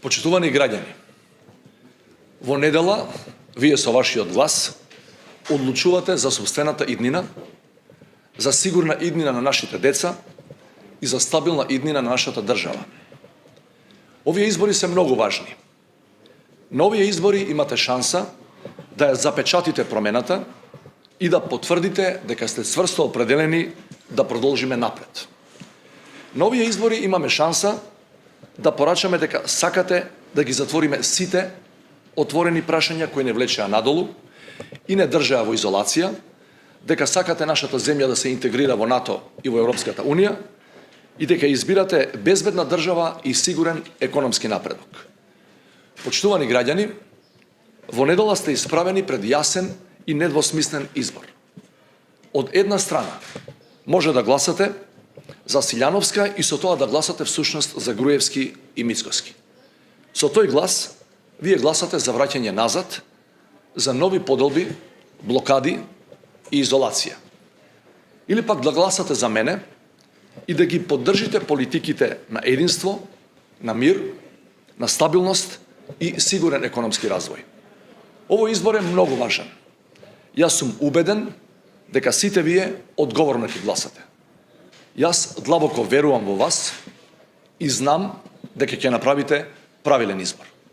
Почитувани граѓани, во недела вие со вашиот глас одлучувате за сопствената иднина, за сигурна иднина на нашите деца и за стабилна иднина на нашата држава. Овие избори се многу важни. На овие избори имате шанса да ја запечатите промената и да потврдите дека сте цврсто определени да продолжиме напред. На овие избори имаме шанса да порачаме дека сакате да ги затвориме сите отворени прашања кои не влечеа надолу и не држеа во изолација, дека сакате нашата земја да се интегрира во НАТО и во Европската Унија и дека избирате безбедна држава и сигурен економски напредок. Почитувани граѓани, во недела сте исправени пред јасен и недвосмислен избор. Од една страна може да гласате за Силјановска и со тоа да гласате всушност за Груевски и Мицкоски. Со тој глас вие гласате за враќање назад, за нови поделби, блокади и изолација. Или пак да гласате за мене и да ги поддржите политиките на единство, на мир, на стабилност и сигурен економски развој. Овој избор е многу важен. Јас сум убеден дека сите вие одговорно ќе гласате. Јас длабоко верувам во вас и знам дека ќе направите правилен избор.